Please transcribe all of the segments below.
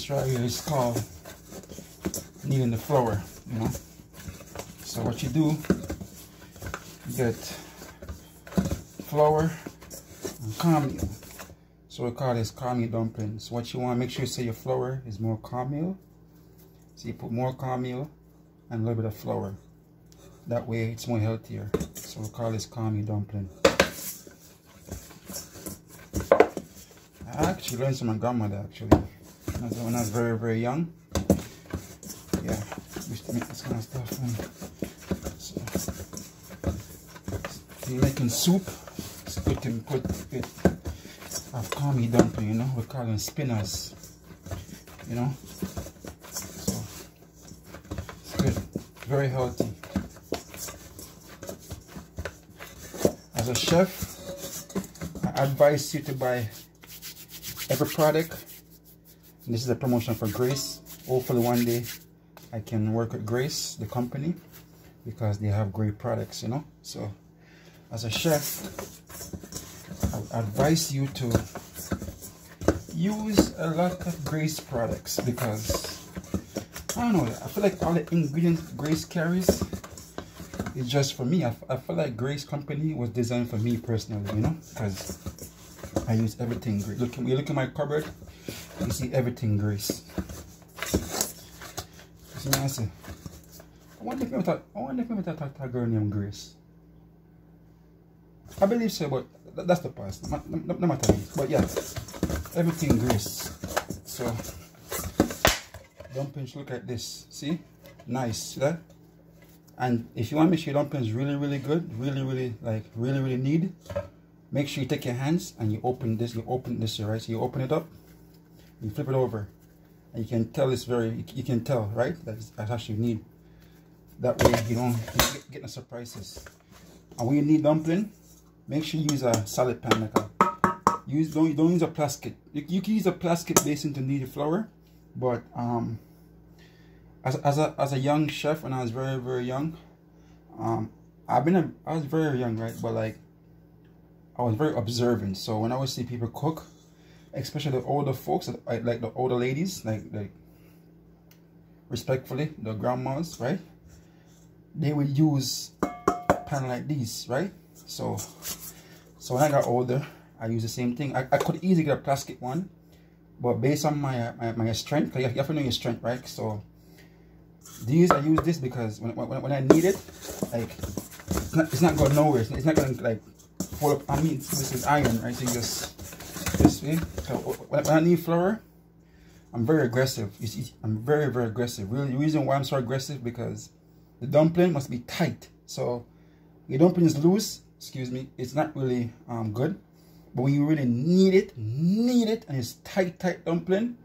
This right here is called kneading the flour, you know. So what you do, you get flour and cornmeal. So we call this cornmeal dumplings. What you want to make sure you say your flour is more cornmeal. So you put more cornmeal and a little bit of flour. That way it's more healthier. So we call this cornmeal dumpling. I actually learned from my grandmother actually. When I was very, very young. Yeah, I used to make this kind of stuff. So, if you're making soup, it's good to put a bit of cornmeal dumpling, you know. We call them spinners, you know. So, it's good, very healthy. As a chef, I advise you to buy every product. And this is a promotion for Grace. Hopefully one day I can work with Grace, the company, because they have great products, you know. So as a chef, I advise you to use a lot of Grace products, because I don't know, I feel like all the ingredients Grace carries is just for me. I feel like Grace company was designed for me personally, you know, because I use everything Grace. Look, you look at my cupboard, you see everything Grace. See what I say? I wonder if I talk to a girl named Grace. I believe so, but that's the past. No matter what. But yeah, everything Grace. So dumplings look like this. See? Nice. See that? And if you want to make sure your dumplings really good, really need, make sure you take your hands and you open this. Right? So you open it up, you flip it over, and you can tell it's you can tell, right? That's actually need. That way you don't get no surprises. And when you need dumpling, make sure you use a solid pan. Like don't use a plastic. You can use a plastic basin to knead the flour, but as a young chef, when I was very young, I was very young, right? But like I was very observant. So when I would see people cook, especially the older folks, like the older ladies, like respectfully, the grandmas, right? They would use a pan like these, right? So when I got older, I used the same thing. I could easily get a plastic one, but based on my strength, because you have to know your strength, right? So I use this because when I need it, like it's not going nowhere. It's not going to like pull up. I mean, this is iron, right? So you just this way. So when I need flour, I'm very aggressive. You see, I'm very aggressive. Really, the reason why I'm so aggressive because the dumpling must be tight. So your dumpling is loose, excuse me, it's not really good. But when you really need it, and it's tight dumpling,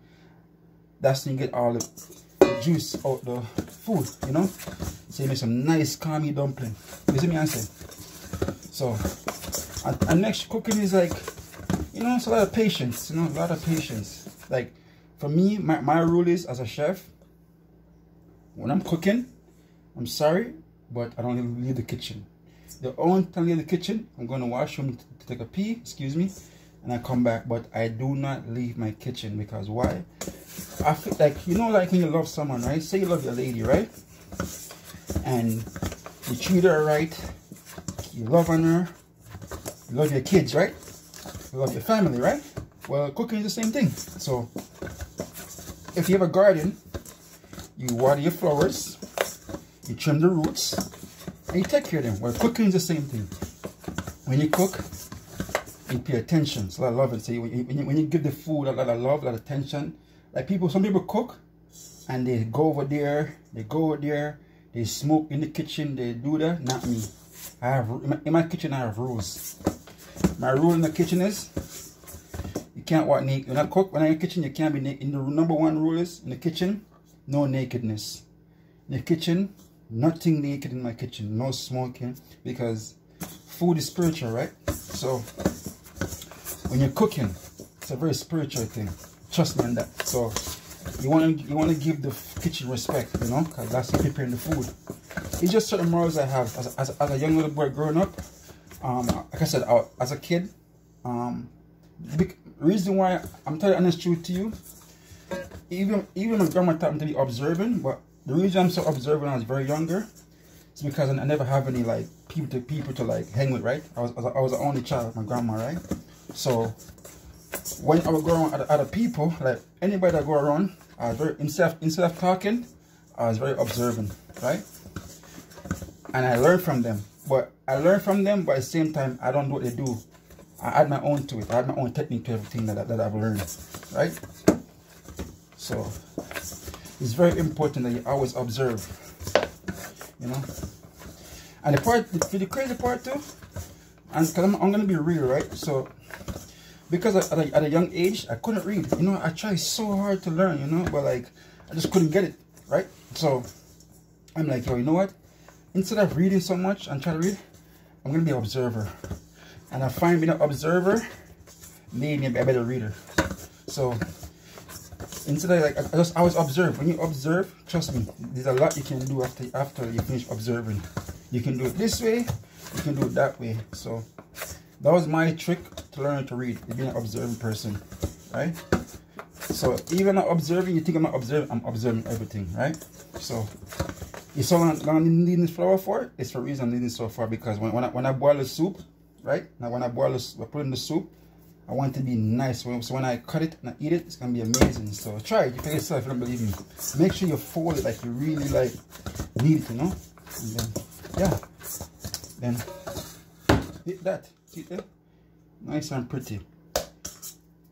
that's when you get all the juice out the food, you know. So you make some nice cornmeal dumpling. You see me answer? So and next cooking is like, you know, it's a lot of patience, you know, a lot of patience. Like for me, my rule is as a chef, when I'm cooking, I'm sorry, but I don't leave the kitchen. The only time I leave the kitchen, I'm going to washroom to take a pee, excuse me, and I come back. But I do not leave my kitchen because why? I feel like, you know, like when you love someone, right? Say you love your lady, right? And you treat her right, you love on her, you love your kids, right? You love your family, right? Well, cooking is the same thing. So if you have a garden, you water your flowers, you trim the roots, and you take care of them. Well, cooking is the same thing. When you cook, you pay attention. It's a lot of love. So when you give the food a lot of love, a lot of attention. Like some people cook, and they go over there, they smoke in the kitchen, they do that. Not me. In my kitchen, I have rules. My rule in the kitchen is, you can't walk naked. When I cook, when I'm in the kitchen, you can't be naked. The number one rule is, in the kitchen, no nakedness. In the kitchen, nothing naked in my kitchen, no smoking, because food is spiritual, right? So when you're cooking, it's a very spiritual thing. Trust me on that. So you want to give the kitchen respect, you know, because that's preparing the food. It's just certain morals I have as a young little boy growing up. Like I said, as a kid, reason why I'm telling the honest truth to you, even my grandma taught me to be observant, but the reason I'm so observant when I was very younger is because I never have any like people to like hang with, right? I was the only child with my grandma, right? So when I would go around other people, like anybody that go around, I was very instead of talking, I was very observant, right? And I learned from them. But at the same time, I don't do what they do. I add my own to it. I add my own technique to everything that I've learned, right? So it's very important that you always observe, you know. And the crazy part too, and because I'm gonna be real, right? So because at a young age, I couldn't read. You know, I tried so hard to learn, you know, but like I just couldn't get it, right? So I'm like, yo, you know what? Instead of reading so much and try to read, I'm gonna be an observer. And I find being an observer made me a better reader. So instead of like I always observe. When you observe, trust me, there's a lot you can do after you finish observing. You can do it this way, you can do it that way. So that was my trick to learn to read, being an observing person, right? So even not observing, you think I'm not observing, I'm observing everything, right? So you saw what I'm needing this flour for? It's for a reason I'm needing it so far, because when I boil the soup, right? Now when I boil this, I put it in the soup, I want it to be nice. So when I cut it and I eat it, it's gonna be amazing. So try it. You for yourself if you don't believe me. Make sure you fold it like you really like need it, you know? And then yeah. Then hit that. See there? Nice and pretty.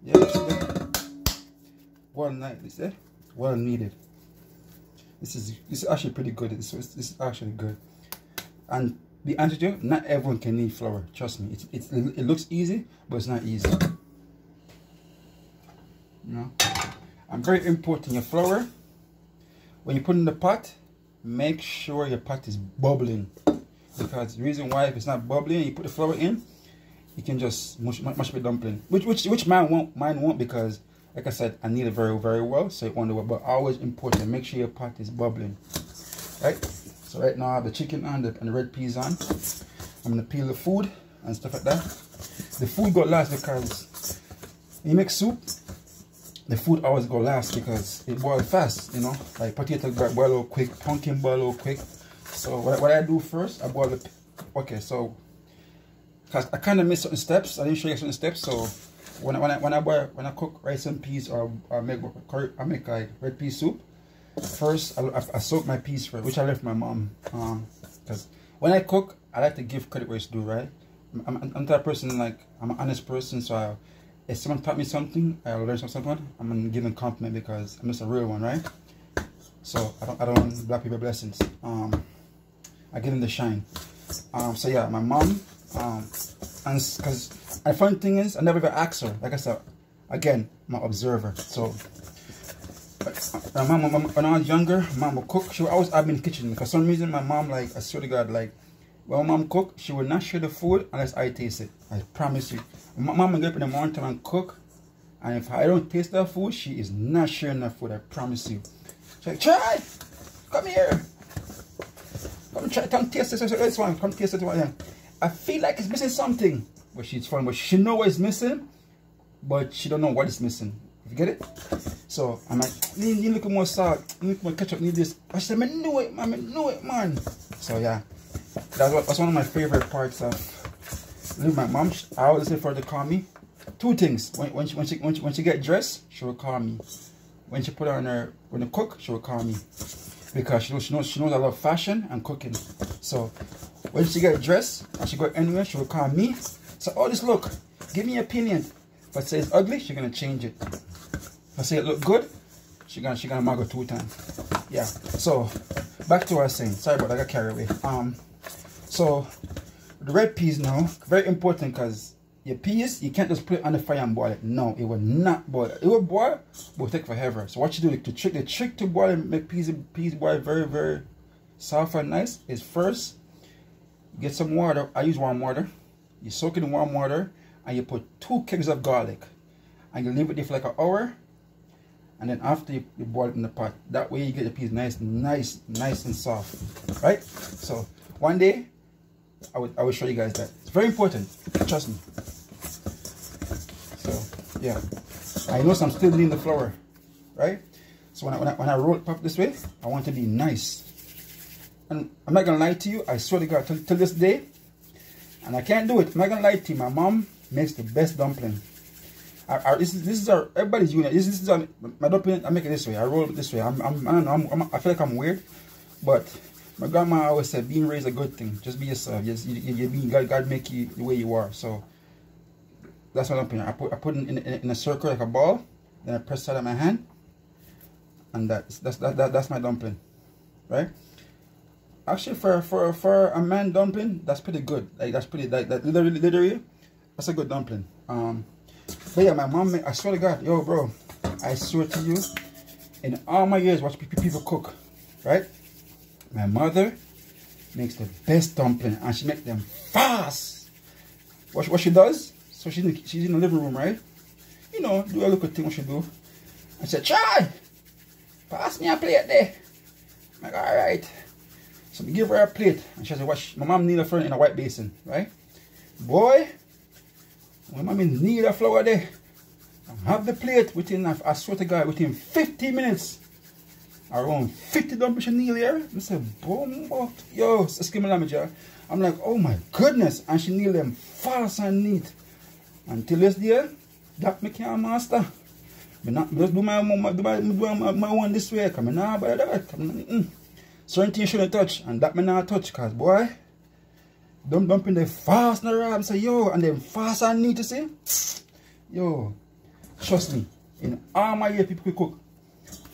Yeah, see there? Well nice, is there? Well needed. This is actually pretty good. This is actually good. And be honest with you, not everyone can knead flour. Trust me. It looks easy, but it's not easy. You know? And very important, your flour, when you put it in the pot, make sure your pot is bubbling. Because the reason why, if it's not bubbling and you put the flour in, you can just mush up a dumpling. Which mine won't, because like I said, I knead it very, very well, so it won't do it. But always important, make sure your pot is bubbling. Right? So right now I have the chicken on and the red peas on. I'm gonna peel the food and stuff like that. The food go last because when you make soup, the food always go last because it boils fast, you know. Like potato boil a little quick, pumpkin boil a little quick. So what I do first, I boil the, okay, so because I kind of missed certain steps. I didn't show you certain steps. So when I cook rice and peas or I make like red pea soup, first I soak my peas first, which I left my mom. Because when I cook, I like to give credit where it's due, right? I'm the type of person, like I'm an honest person, so if someone taught me something, I learned something, I'm gonna give them compliment because I'm just a real one, right? So I don't want black people blessings. I give them the shine. So yeah, my mom, and because the funny thing is, I never ever asked her. Like I said, again, I'm an observer. So my mom, when I was younger, mom would cook. She would always have me in the kitchen. For some reason, my mom, like, I swear to God, like, when my mom cook, she would not share the food unless I taste it. I promise you. My mom would get up in the morning time and cook, and if I don't taste that food, she is not sharing that food. I promise you. She's like, try, come here, come try, come taste this one, come taste this one. Yeah. I feel like it's missing something, but she's fine. But she know what it's missing, but she don't know what it's missing. You get it? So I'm like, you look more salt, you look more ketchup, need this. I said, I knew it, man, I knew it, man. So yeah, that's one of my favorite parts of living with my mom. I always say for her to call me. Two things. When she get dressed, she will call me. When she put on her, when she cook, she will call me, because she knows I love fashion and cooking. So when she get dressed and she go anywhere, she will call me. So, oh, this look, give me an opinion. If I say it's ugly, she's gonna change it. If I say it look good, she gonna mark it 2 times. Yeah. So back to what I was saying. Sorry about that, I got carried away. So the red peas now, very important, because your peas, you can't just put it on the fire and boil it. No, it will not boil. It will boil, but it will take forever. So what you do, the trick to boil and make peas boil very, very soft and nice is first, you get some water. I use warm water. You soak it in warm water and you put 2 cloves of garlic. And you leave it there for like an hour. And then after you boil it in the pot. That way you get the peas nice and soft. Right? So one day, I will show you guys that. It's very important. Trust me. So yeah, I know I'm still needing the flour, right? So when I roll it up this way, I want it to be nice. And I'm not gonna lie to you, I swear to God, till this day, and I can't do it. I'm not gonna lie to you, my mom makes the best dumpling. This is our everybody's unit. This is my dumpling. I make it this way. I roll it this way. I don't know. I feel like I'm weird, but my grandma always said, being raised a good thing. Just be yourself. You being God make you the way you are. So that's what I'm doing. I put it in a circle like a ball. Then I press it out of my hand, and that's my dumpling, right? Actually, for a man dumpling, that's pretty good. Like that's pretty that literally, that's a good dumpling. But yeah, my mom, I swear to God, yo, bro, I swear to you, in all my years watching people cook, right? My mother makes the best dumpling, and she makes them fast. What she does? So she's in the living room, right? You know, do a little thing what she do. I said, "Try, pass me a plate there." I'm like, all right. So we give her a plate, and she said, "Watch, my mom need a flour in a white basin, right? Boy, when mommy need a flour there, I have the plate within, I swear to God, within 15 minutes, around 50 dumplings she need there." I said, boom, yo, excuse me, manager. I'm like, oh my goodness, and she need them fast and neat. Until this day, that me can't master. I just do my one this way, because I not buy that. Certain things you shouldn't touch, and that me not touch, because boy, them dumpling they fast in the ram, say yo, and them fast and neat to see. Yo, trust me, in all my years people cook,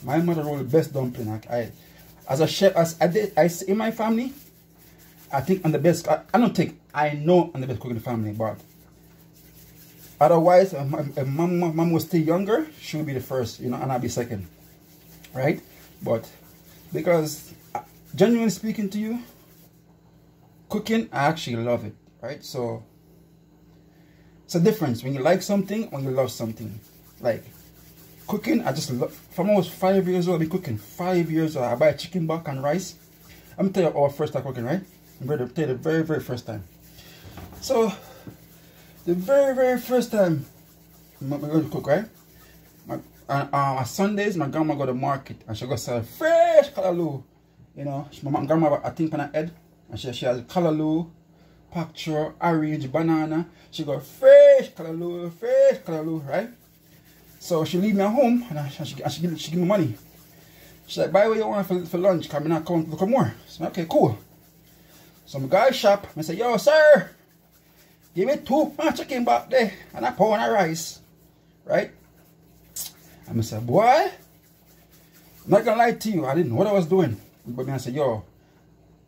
my mother roll the best dumpling. As a chef, in my family, I think I'm the best. I know I'm the best cook in the family, but otherwise, if mom was still younger, she would be the first, you know, and I'll be second, right? But because, genuinely speaking to you, cooking, I actually love it, right? So it's a difference when you like something, when you love something. Like cooking, I just love. From I was 5 years old, I've been cooking. 5 years old, I buy chicken back and rice. I'm gonna tell you our first time cooking, right? I'm going to tell you the very first time. So the very first time I'm going to cook, right? On Sundays, my grandma go to the market and she go sell fresh callaloo. You know, my grandma, I think on her head, and she has callaloo, pak chor, orange, banana. She got fresh callaloo, right? So she leave me at home and she give me money. She's like, buy what you want for lunch, because I'm not coming to look more. So okay, cool. So my guy shop, I say, yo, sir, give me 2 chicken back there and a pound of rice, right? And I said, boy, I'm not gonna lie to you, I didn't know what I was doing. But I said, yo,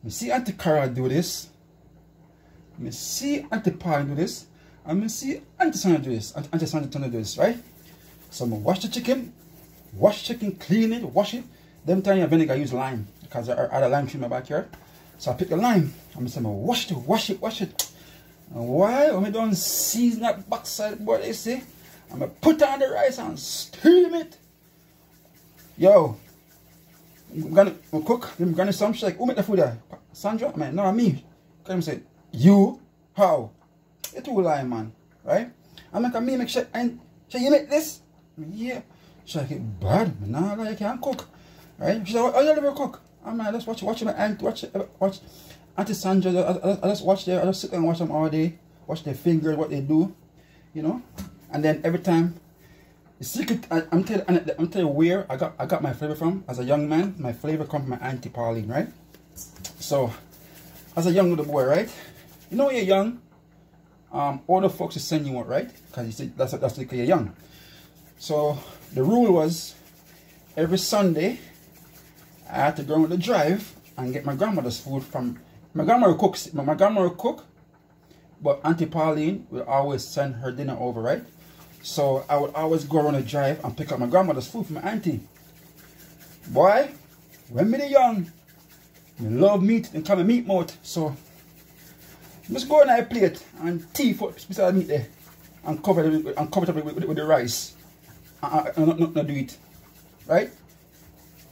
me see Auntie Carol do this, me see Auntie Paul do this, and me see Auntie Sandra do this, Auntie Sandra do this, right? So I wash the chicken, clean it, wash it. Them time I vinegar, I use lime, because I had a lime tree in my backyard. So I pick the lime, and I say, wash it. And why? When I don't season that backside, what they say, I'm gonna put on the rice and steam it. Yo, I'm gonna cook. I'm gonna some. She's like, who make the food there? Sandra? I mean, no, me. Come say, you? How? You're too lying, man. Right? I'm like, me make sure, and she, you make this? Yeah. She's like, bad. Nah, I can't cook. Right? She's like, oh, you never cook. I'm like, just watch my aunt, watch Auntie Sandra. I just watch there. I just sit there and watch them all day. Watch their fingers, what they do, you know. And then every time, the secret, I'm telling you where I got my flavor from. As a young man, my flavor comes from my Auntie Pauline, right? So, as a young little boy, right? You know when you're young, older folks will send you out, right? Because you see, that's because you're young. So the rule was, every Sunday, I had to go on the drive and get my grandmother's food from. My grandma would cook, but Auntie Pauline would always send her dinner over, right? So I would always go on the drive and pick up my grandmother's food from my auntie. Boy, when me young, I love meat and come and meat mouth. So just go on a plate and tea for beside meat there and cover it up with the rice. And not do it, right?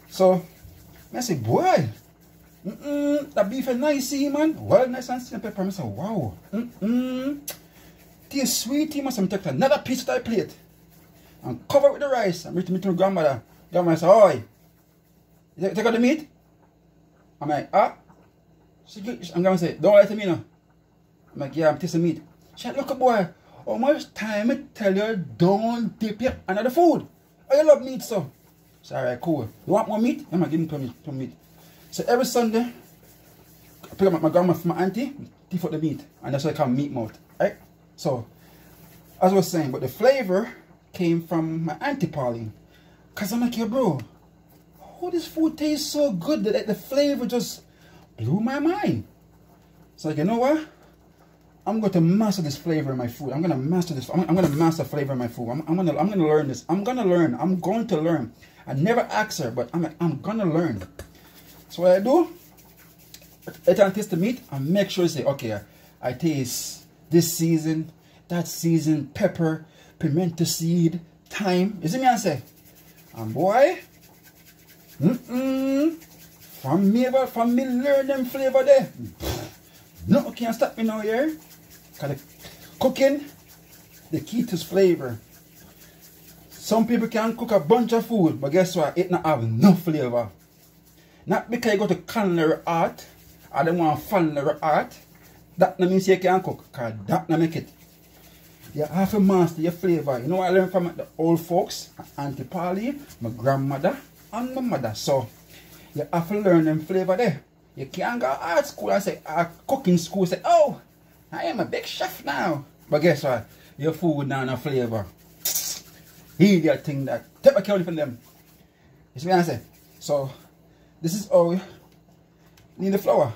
So I say, boy, that beef is nice, see, man. Well, nice and salt and pepper. I say, wow, tastes sweet. Must have take another piece of that plate and cover it with the rice and bring it to my grandmother. Grandmother say, oi, You take out the meat? I'm like, ah. I'm going to say, don't lie to me now. I'm like, yeah, I'm tasting meat. She like, look, boy, how much time I tell you don't dip your another food? Oh, you love meat, so. So, alright, cool. You want more meat? I'm going to give me some meat. So, every Sunday, I pick up my grandma from my auntie, teeth out the meat. And that's what I call meat mouth. Right? So, as I was saying, but the flavor came from my auntie Pauline. Because I'm like, yo, bro, oh, this food tastes so good that the flavor just blew my mind. So, like, you know what? I'm going to master this flavor in my food. I'm going to master this. I'm going to master flavor in my food. I'm going to learn this. I'm going to learn. I'm going to learn. I never ask her, but I'm going to learn. So what I do, I taste the meat and make sure I say, okay, I taste this season, that season, pepper, pimento seed, thyme. You see me I say? And boy, from me learn them flavor there. No, can't stop me now here. Because cooking, the key to flavor. Some people can cook a bunch of food, but guess what? It not have no flavor. Not because you go to culinary art, or they want culinary art, that no means you can cook, because that no make it. You have to master your flavor. You know what I learned from the old folks, Auntie Polly, my grandmother, and my mother. So, you have to learn them flavor there. You can't go to art school and say, cooking school, say, oh, I am a big chef now. But guess what? Your food now no flavor. Idiot thing that. Take my care from them. You see what I say? So, this is how you need the flour.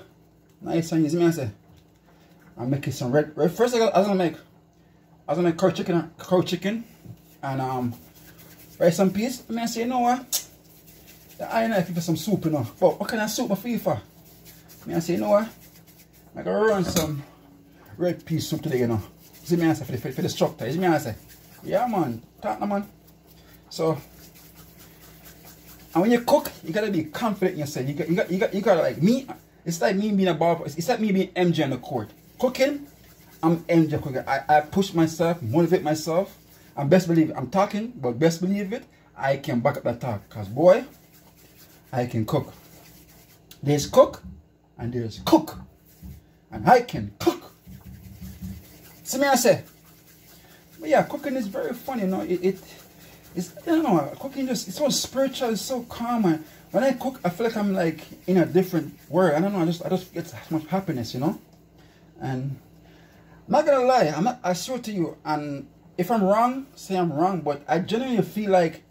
Nice and you see what I say? I'm making some red. First I was gonna make curry chicken and rice and peas. I say, you know what? The iron knife for some soup, you know. But what kind of soup I feel for? I say, you know what? I'm gonna run some red pea soup today, you know. See me answer for the structure. You see me answer? Yeah, man. Talk, man. So, and when you cook, you gotta be confident in yourself. You gotta like me. It's like me being a ball. It's like me being MJ on the court. Cooking, I'm MJ cooking. I push myself, motivate myself. And best believe it. I'm talking, but best believe it, I can back up that talk. Cause boy, I can cook. There's cook, and there's cook, and I can cook. See me I say. But yeah, cooking is very fun, you know. It's I don't know, cooking just it's so spiritual, it's so calm. And when I cook, I feel like I'm like in a different world. I don't know, I just get so much happiness, you know. And I'm not gonna lie, I swear to you, and if I'm wrong, say I'm wrong, but I genuinely feel like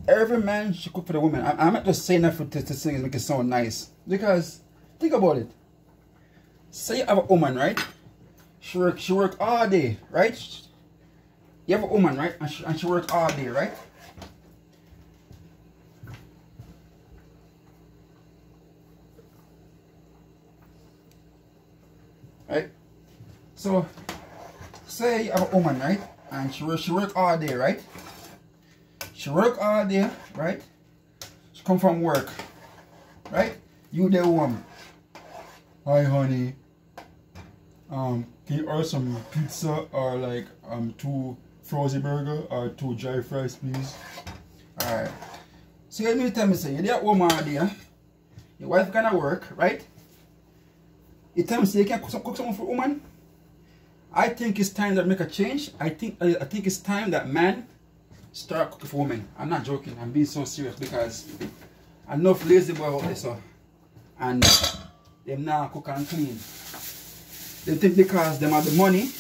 every man should cook for the woman. I'm not just saying that to say it make it sound nice. Because think about it. Say you have a woman, right? She work all day, right? You have a woman, right? And she work all day, right? Right? So, say you have a woman, right? And she work all day, right? She work all day, right? She come from work, right? You there woman. Hi honey. Can you order some pizza or like 2 frozen burger or 2 dry fries, please? Alright. So you need to tell me, say, you're there at home all day, huh? Your wife gonna work, right? You tell me, say, you can cook something for a woman? I think it's time that make a change. I think it's time that man start cooking for women. I'm not joking, I'm being so serious because enough lazy boy out there, so, and them now cook and clean. They think because them have the money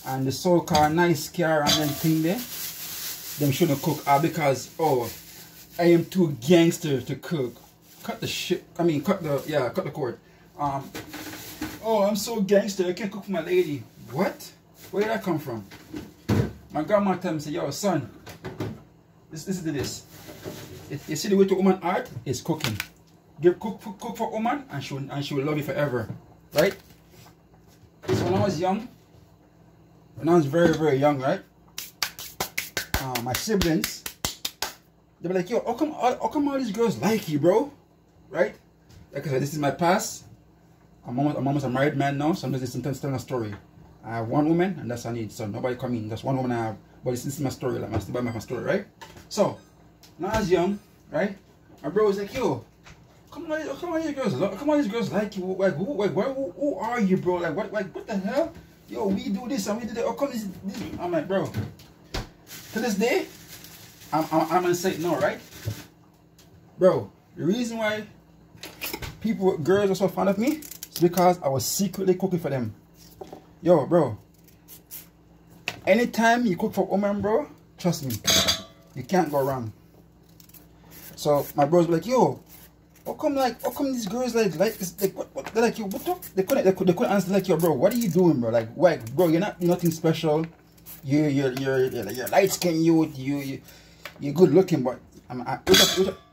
and the so-called nice car and them thing there, them shouldn't cook. Or because, oh, I am too gangster to cook. Cut the shit. I mean, cut the cord. Oh, I'm so gangster, I can't cook for my lady. What? Where did that come from? My grandma tell me, say, yo, son, listen to this. You see the way to woman art is cooking. Cook for a woman and she will love you forever. Right? So when I was young, when I was very, very young, right? My siblings, they were like, yo, how come all these girls like you, bro? Right? Like I said, this is my past. I'm almost a married man now, so I'm just telling a story. I have one woman, and that's I need. So nobody come in. That's one woman I have. But this is my story, like my story, right? So when I was young, right? My bro was like, yo, come on, these girls, come on, these girls like you. Like, who are you, bro? Like, what the hell? Yo, we do this and we do that. Oh, come this. I'm like, bro. To this day, I'm gonna say no, right? Bro, the reason why girls are so fond of me is because I was secretly cooking for them. Yo, bro. Anytime you cook for a woman, bro, trust me, you can't go wrong. So my bros were like, yo, how come these girls like what they're like, yo, what the? They couldn't answer like, yo, bro, what are you doing, bro? Like, bro, you're nothing special. You're light skinned, you're good looking, but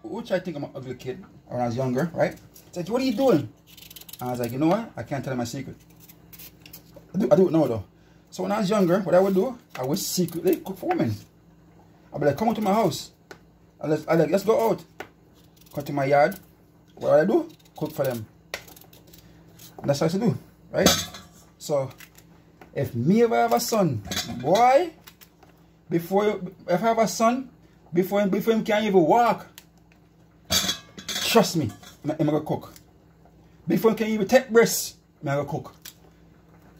which I think I'm an ugly kid when I was younger, right? It's like, what are you doing? And I was like, you know what? I can't tell them my secret. I do it now though. So when I was younger, what I would do, I would secretly cook for women. I'd be like, come to my house. I'd like, let's go out. Come to my yard. What do I do? Cook for them. And that's what I used to do, right? So if me ever have a son, boy, if I have a son, before him can even walk, trust me, I'm gonna cook. Before him can even take breaths, I'm gonna cook.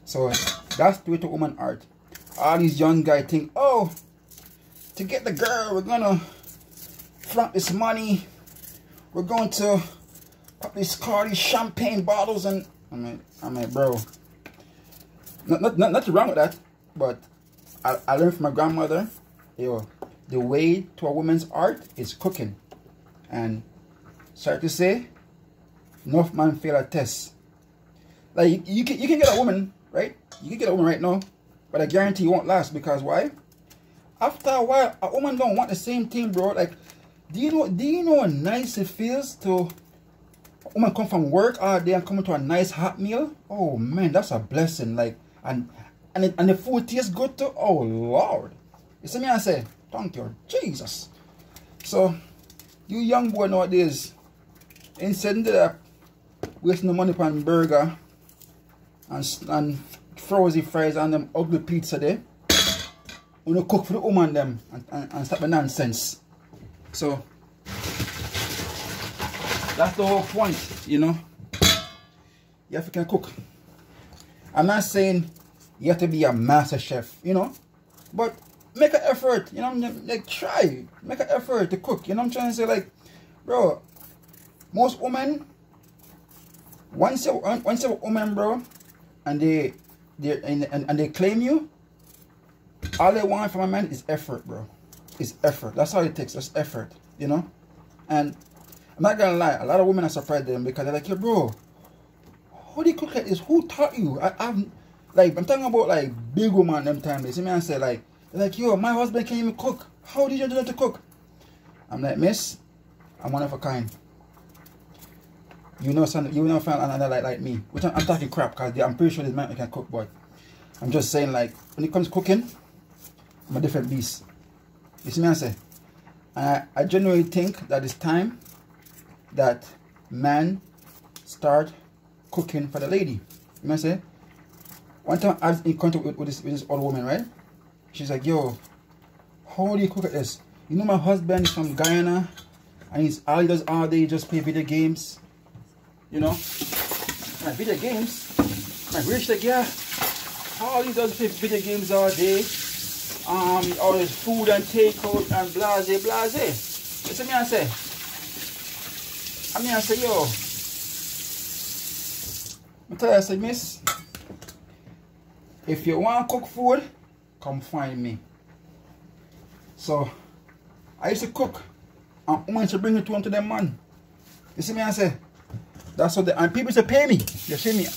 So that's the way to woman art. All these young guys think, oh, to get the girl, we're gonna flaunt this money. We're going to pop these car, these champagne bottles, and I'm like, bro, nothing wrong with that. But I learned from my grandmother, yo, the way to a woman's art is cooking. And sorry to say, enough man fail a test. Like you can get a woman, right? You can get a woman right now, but I guarantee you won't last, because why? After a while, a woman don't want the same thing, bro. Like, do you know how nice it feels to a woman come from work all day and come to a nice hot meal? Oh man, that's a blessing. Like, and the food tastes good too. Oh Lord, you see me? I say, thank you, Jesus. So, you young boy nowadays, instead of that, wasting the money on burger and frozen fries and them ugly pizza there, we don't cook for the woman them and stop the nonsense. So that's the whole point, you know. You have to cook. I'm not saying you have to be a master chef, you know, but make an effort, you know. Like, try, make an effort to cook. You know what I'm trying to say? Like, bro, most women, once you're a woman, bro, and they claim you, all they want from a man is effort, bro. It's effort. That's all it takes. Just effort, you know. And I'm not gonna lie, a lot of women are surprised them because they're like, yo, bro, how do you cook like this? Who taught you? I'm talking about like big woman them time. They see me and say like, they're like, yo, my husband can't even cook. How did you do that to cook? I'm like, miss, I'm one of a kind. You know, son, you know, find another like me. Which I'm talking crap, because I'm pretty sure this man can cook, but I'm just saying, like, when it comes to cooking, I'm a different beast. You see me, I say? I genuinely think that it's time that man start cooking for the lady. You know what I say? One time I was in contact with this old woman, right? She's like, yo, how do you cook at this? You know, my husband is from Guyana, and all he does all day, just play video games. You know, my video games, my rich like, yeah, all he does play video games all day. All this food and takeout and blase. You see me, I say, yo, I tell you, I say, miss, if you want to cook food, come find me. So, I used to cook, and women should bring it to them to them man. You see me, I say, that's what and people used to pay me. You see me?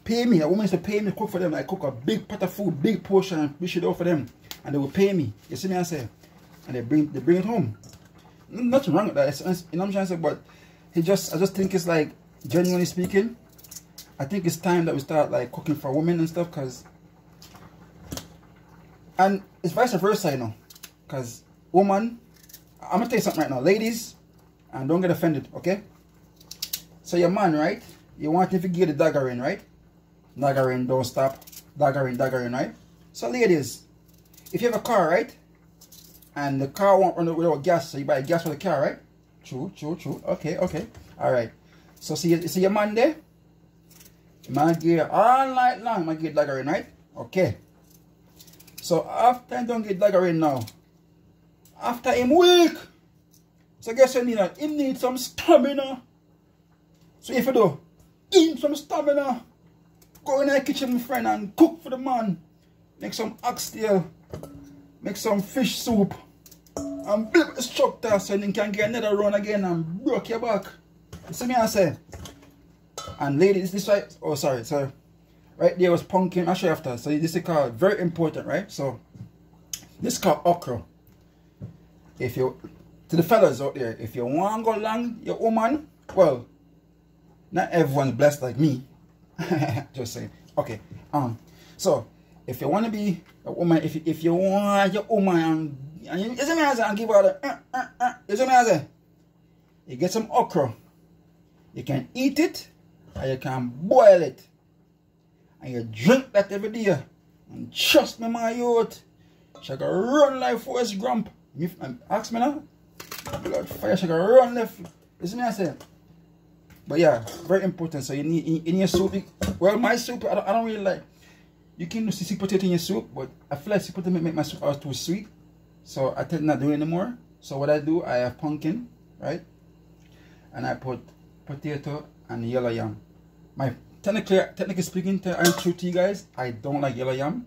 Pay me. A woman used to pay me to cook for them. I cook a big pot of food, big portion, and dish it out for them. And they will pay me. You see me, I say? And they bring it home. Nothing wrong with that. It's, you know what I'm trying to say? But I just think it's like, genuinely speaking, I think it's time that we start like cooking for women and stuff, and it's vice versa, you know. Because woman, I'm gonna tell you something right now, ladies, and don't get offended, okay? So your man, right? You want him to give the daggering, right? Daggering, don't stop. Daggering, right? So ladies, if you have a car, right? And the car won't run without gas, so you buy gas for the car, right? True. Okay. Alright. So see your man there? Man get all night long, man get daggering, right? Okay. So after I don't get daggering now, after him weak, so guess what he need some stamina. So if you do, give him some stamina. Go in the kitchen, my friend, and cook for the man. Make some oxtail, make some fish soup, and build the structure so you can get another run again and broke your back. You see me I say? And ladies, this right, oh sorry. Right there was pumpkin, I'll show you after. So this is called, very important, right? So this is called okra. If you, to the fellas out there, if you want to go along your woman, well, not everyone's blessed like me. Just saying. Okay. So if you want to be a woman, if you want your woman and you see me as and give her the you see me as you get some okra. You can eat it or you can boil it. And you drink that every day. And trust me, my youth, she can run like Forrest Gump. Ask me now. Blood fire, she can run left. You see me I say? But yeah, very important. So you need in your soup. Well, my soup, I don't really like. You can use sweet potato in your soup, but I feel like sweet potato make my soup out too sweet. So I tend not to do it anymore. So what I do, I have pumpkin, right? And I put potato and yellow yam. Technically speaking, I'm true to you guys, I don't like yellow yam.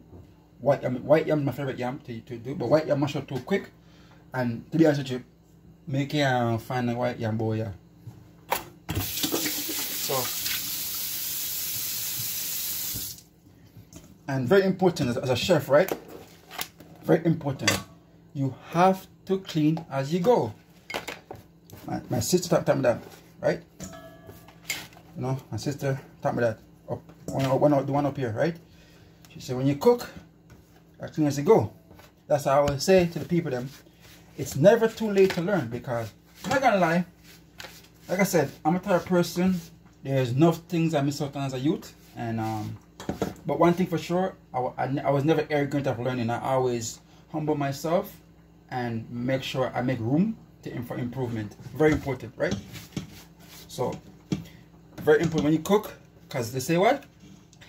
White yam is my favorite yam to do, but white yam mash up too quick. And to be honest with you, make it find a white yam boy, yeah. So, and very important as a chef, right? Very important. You have to clean as you go. My sister taught me that, right? You know, my sister taught me that. Up, the one up here, right? She said, when you cook, as clean as you go. That's how I always say to the people them. It's never too late to learn, because I'm not gonna lie. Like I said, I'm a type of person. There's enough things I miss out on as a youth, and but one thing for sure, I was never arrogant of learning. I always humble myself and make sure I make room for improvement. Very important, right? So very important when you cook, because they say what?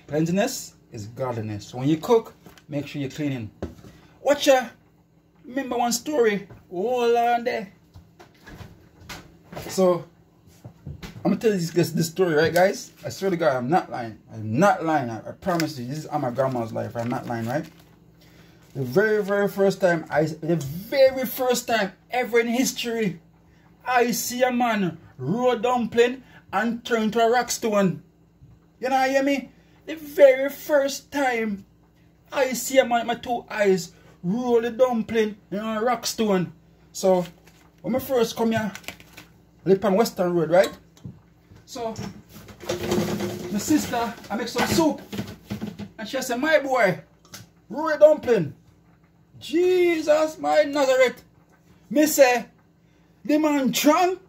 Cleanliness is godliness. So when you cook, make sure you're cleaning. Watch ya. Remember one story. Hold on there. So I'm gonna tell you this story, right, guys? I swear to God, I'm not lying. I'm not lying. I promise you, this is on my grandma's life. I'm not lying, right? The very first time ever in history, I see a man roll dumpling and turn to a rock stone. You know, hear me? The very first time I see a man with my two eyes roll the dumpling in a rock stone. So when I first come here, I live on Western Road, right? So my sister, I make some soup, and she said, my boy, roll a dumpling. Jesus, my Nazareth. Me say, the man drunk,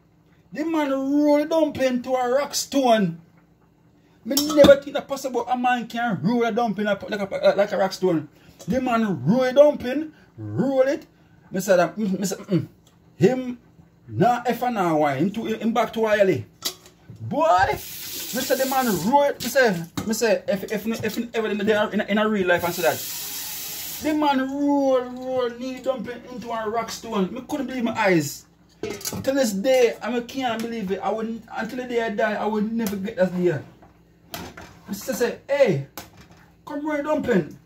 the man roll a dumpling to a rock stone. Me never think that possible a man can roll a dumpling like a rock stone. The man roll a dumpling, roll it. Me said, him not F and now wine, him back to Wiley. Boy, me say the man roll it. Me say if ever in a real life and say that. The man roll knee dumpling into a rock stone. I couldn't believe my eyes. Till this day, I can't believe it. Until the day I die, I would never get that day. My sister said, hey, come roll dumpling.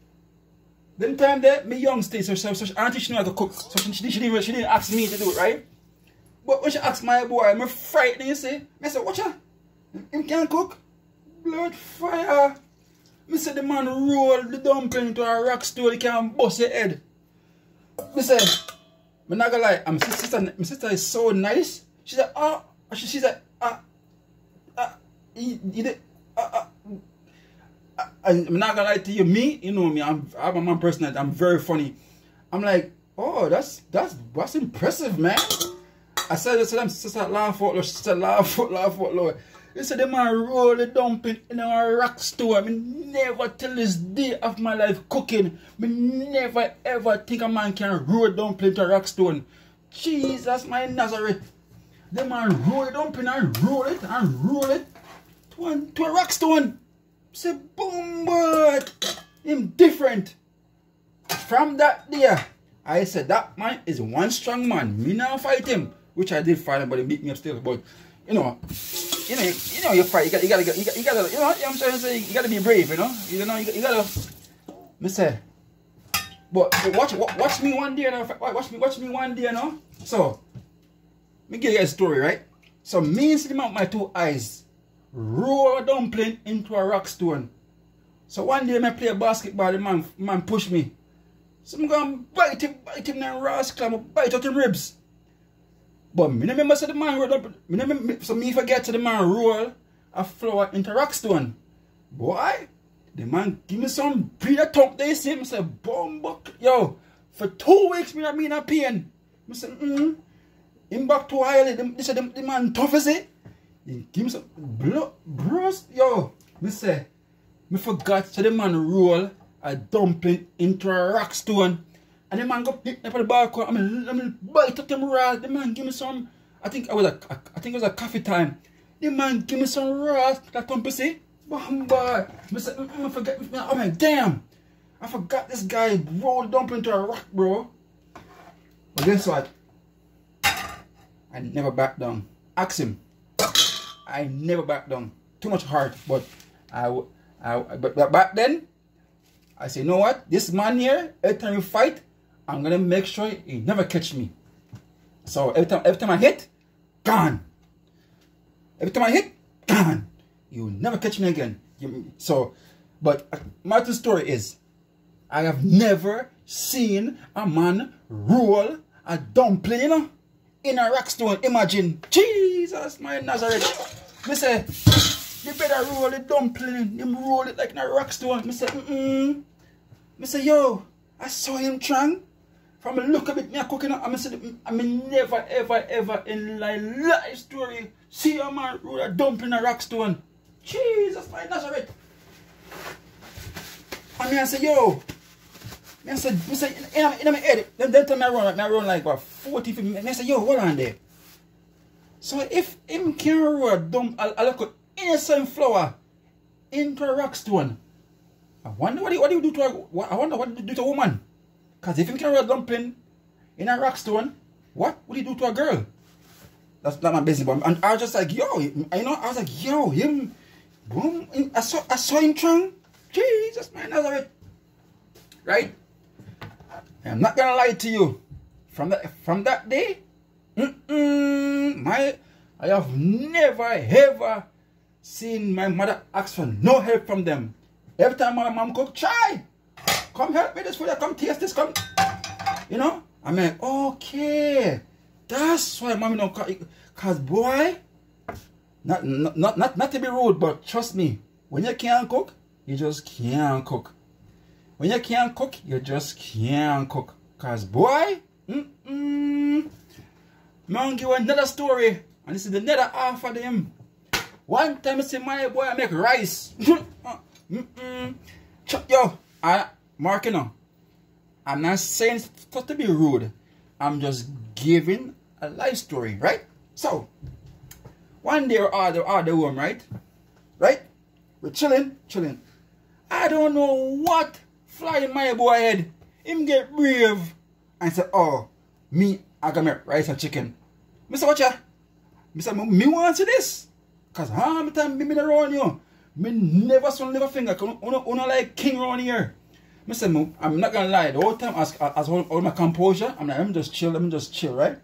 Them time there, me young state, so auntie she knew how to cook. So she didn't ask me to do it, right? But when she asked my boy, I'm frightened, you see. I said, watch out. Him can't cook. Blood fire. I said the man roll the dumpling into a rock stone, he can bust your head. I said, I'm not gonna lie, my sister is so nice. She said, she said, I'm not gonna lie to you, me, you know me, I'm a man personality, I'm very funny. I'm like, oh, that's impressive, man. I said, sister, laugh out loud, sister, laugh out loud. They said the man roll the dumpling in a rock stone. I never till this day of my life cooking, I never ever think a man can roll dumpling to a rock stone. Jesus, my Nazareth. The man roll it dumpling and roll it to a rock stone. Say boom, but him different. From that day, I said that man is one strong man. Me now fight him, which I did fight him, but he beat me up still. But you fight. You gotta, you know what I'm trying to say. You gotta be brave, you gotta. Me say, but watch me one day, you know? Watch me one day, you know. So, me give you a story, right? So me and him out my two eyes roll a dumpling into a rock stone. So one day I play basketball, the man push me. So I'm going to bite him and rascal, bite out him ribs. But me remember so the man roll up, so me forget to the man roll a flour into rock stone. Boy, the man give me some breather thump, they say, I say, buck. Yo, for 2 weeks me not be in a pain. I say, him back to Ireland, they say the man tough as it. He give me some blood, bros. Yo, me say, me forgot so the man roll a dumpling into a rock stone. And the man go pick me up on the balcony. I mean bite up them raw. The man give me some, I think it was a coffee time. The man give me some raw, that thump, see? Bombard. Me say, I forget, oh man, damn. I forgot this guy rolled dumpling into a rock, bro. But guess what? I never back down. Ask him. I never back down. Too much heart, but but back then, I say, you know what? This man here, every time we fight, I'm gonna make sure he never catch me. So every time I hit, gone. Every time I hit, gone. You never catch me again. So, but my true story is, I have never seen a man roll a dumpling, you know, in a rock stone. Imagine, Jesus, my Nazareth. Me say, you better roll the dumpling. Him roll it like in a rock stone. Me say, Me say, yo, I saw him trying. From a look of it, me a cooking up. I mean, never, ever in my life story see a man roll a dumpling in a rock stone. Jesus, my Nazareth. And me I say, yo. Me say, in my head, then tell me I run like about 40, 50 minutes. Me I say, yo, hold on there. So if him can roll a look at innocent flour into a rock stone, I wonder what do you do to a woman? Because if him can roll a dumpling in a rock stone, what would he do to a girl? That's not my business. But and I was just like, yo, I was like, yo, him, boom, I saw him trying. Jesus, man, Nazareth. Right? I'm not gonna lie to you. From that day, I have never ever seen my mother ask for no help from them. Every time my mom cook, try, come help me this food, come taste this, come. You know, I'm like, okay, that's why mommy don't cook. Cause boy, not to be rude, but trust me, when you can't cook, you just can't cook. When you can't cook, you just can't cook. Cause boy, man, give another story, and this is the nether half of them. One time I see my boy make rice. Yo, Mark, you know, I'm not saying to be rude. I'm just giving a life story, right? So, one day we're all the home, right? Right? We're chilling. I don't know what fly in my boy head. Him get brave and say, oh, me, I got make rice and chicken. Mr. Watcha, me want to see this. Cause how many times me around you? Me never swung never finger. Una like king around here. Me say, I'm not gonna lie. The whole time as all my composure, I'm like, let me just chill, right?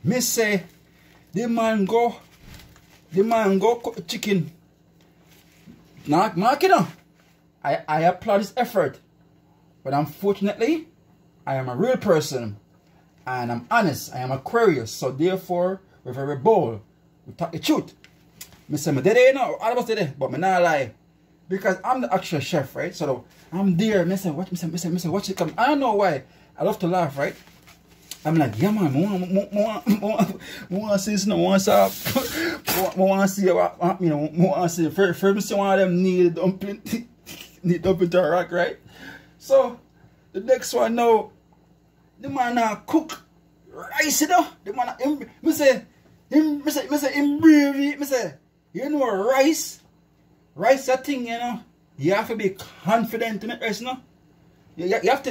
Me say, the man go cook the chicken. Now, Mark, you know, I applaud his effort. But unfortunately, I am a real person. And I'm honest. I am Aquarius. So therefore, we're very bold. We talk the truth. I say, I did it, you know, all of us did it, but I not lie. Because I'm the actual chef, right? So I'm there, I say, watch it come. I don't know why. I love to laugh, right? I'm like, yeah man, I want to see this, I want to see, first one of them need dumpling to a rock, right? So the next one now, the man cook rice, you know. The man, me say, me say, him bravery, me say, you know, rice that thing, you know, you have to be confident to make rice, you know. You have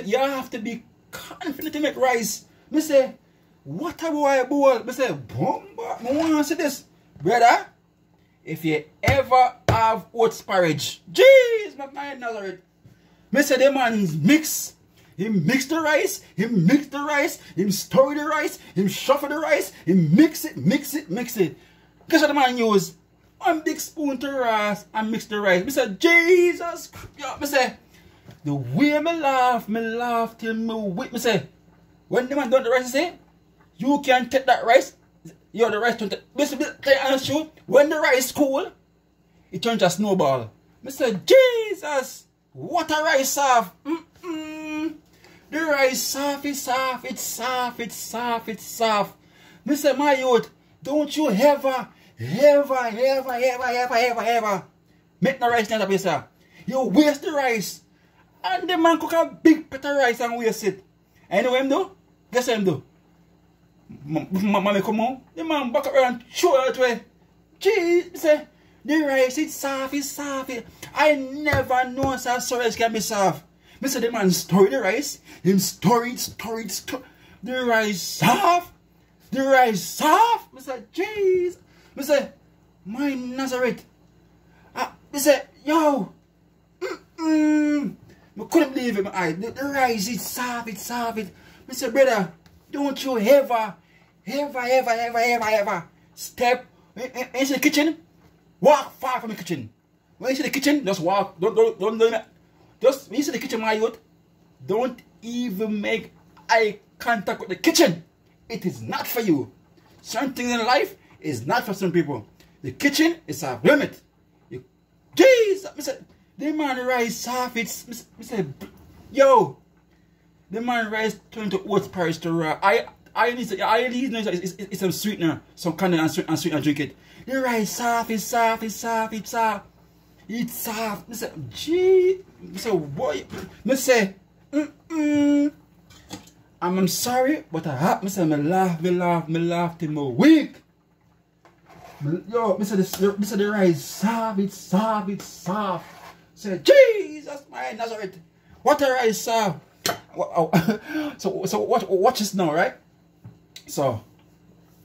to be confident to make rice. Me say, what a boy. Me say, bomba. Me want to see this. Brother, if you ever have oats porridge, jeez, my mind Nazareth. Me say, the man's mix. He mix the rice, him stir the rice, him shuffle the rice, him mix it. Guess what the man use? 1 big spoon to rice and mix the rice. Me say, Jesus Christ. Me say, the way me laugh till me weak. Me say, when the man done the rice, he say, you can take that rice, the rice don't take. When the rice cool, it turns a snowball. Me say, Jesus, what a rice have. The rice soft, it's soft. Me say, my youth, don't you ever make the rice not a sir. You waste the rice. And the man cook a big pot of rice and waste it. And you know what him do? Guess what him do? Mommy come on. The man back up and throw it away. Jeez, me say, the rice, it's soft. I never know so rice can be soft. Me say the man store the rice, him store it. The rice soft. Me say, jeez. Me say, my Nazareth. Me say, yo. I couldn't believe it, my eye. The rice is soft. Me say, brother, don't you ever step into the kitchen. Walk far from the kitchen. When you see the kitchen, just walk. Don't do that. Just when you see the kitchen, my youth, don't even make eye contact with the kitchen. It is not for you. Certain things in life is not for some people. The kitchen is a limit. Jeez, me say, the man rice soft. Me say, yo, the man rice turned to oats porridge to raw. I need it's some sweetener, some candy and sweetener drink it. The rice soft, it's soft. It's soft. Me say, gee. Me say, boy. Me say, I'm sorry, but I have. Me say, me laugh till me weak. Yo, me say the rice soft, it's soft. Say, Jesus, my Nazareth. What a rice soft. So watch this now, right? So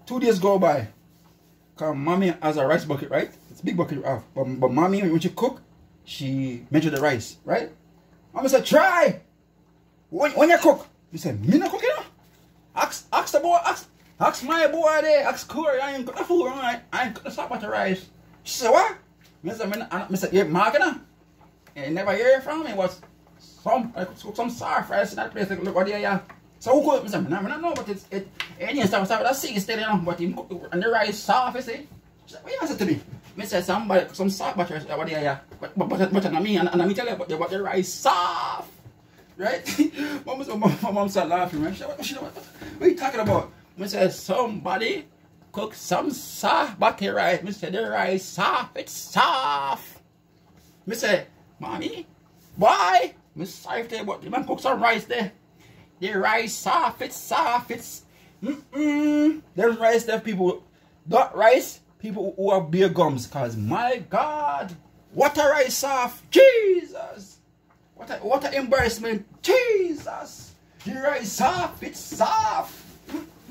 2 days go by. Cause mommy has a rice bucket, right? It's a big bucket. But mommy, when she cook, she measure the rice, right? Mommy said, try. When you cook, you say, me not cook, you know? Ask the boy, ask my boy there, ask Corey, I ain't cook the food, right? I ain't cook the soft butter rice. She said, what? I said, yeah, Mark, you know? And never hear from me. Was some sour fries in that place. Look what they are. So who could? I don't know, but it any stuff that see instead, you know. But him and the rice soft, you see. She said, what you answer to me? I said some soft butter what they are. But not me, and I tell you, but the rice soft, right? My mom started laughing. Right? She said, what are you talking about? I said, somebody cook some soft butter rice. I said, the rice soft, it's soft. I said, mommy, why? I'm sorry to you, but the man cook some rice there. The rice soft, it's soft, it's There's rice that people, that rice, people who have beer gums, cause my God, what a rice soft, Jesus. What a embarrassment, Jesus. The rice soft, it's soft.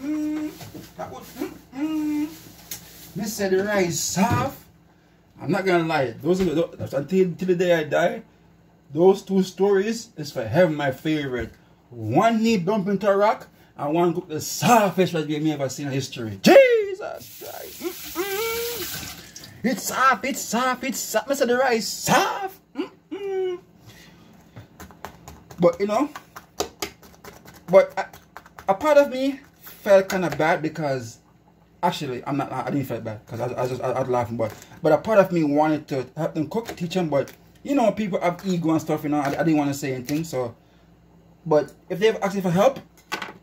That would, me said the rice soft. I'm not gonna lie, those until the day I die, those 2 stories is for heaven my favorite. One knee bump into a rock, and one cook the softest rice we ever seen in history. Jesus Christ. It's soft. I said the rice soft. But you know, a part of me felt kind of bad because actually I didn't feel bad because I was laughing, but a part of me wanted to help them cook, teach them, but you know, people have ego and stuff, you know. I didn't want to say anything, so. But if they've asked me for help,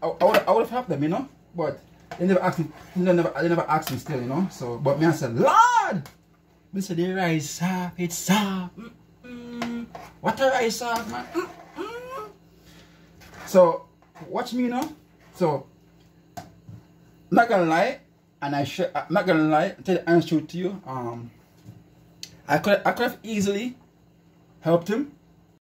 I would have helped them, you know. But they never asked me. They never asked me still, you know. So, but me I said, Lord, Mr. The rice soft, it's soft. What a rice soft, man. So watch me, you know. So, not gonna lie, And I'm not gonna lie, tell the honest truth to you. I could have easily helped him,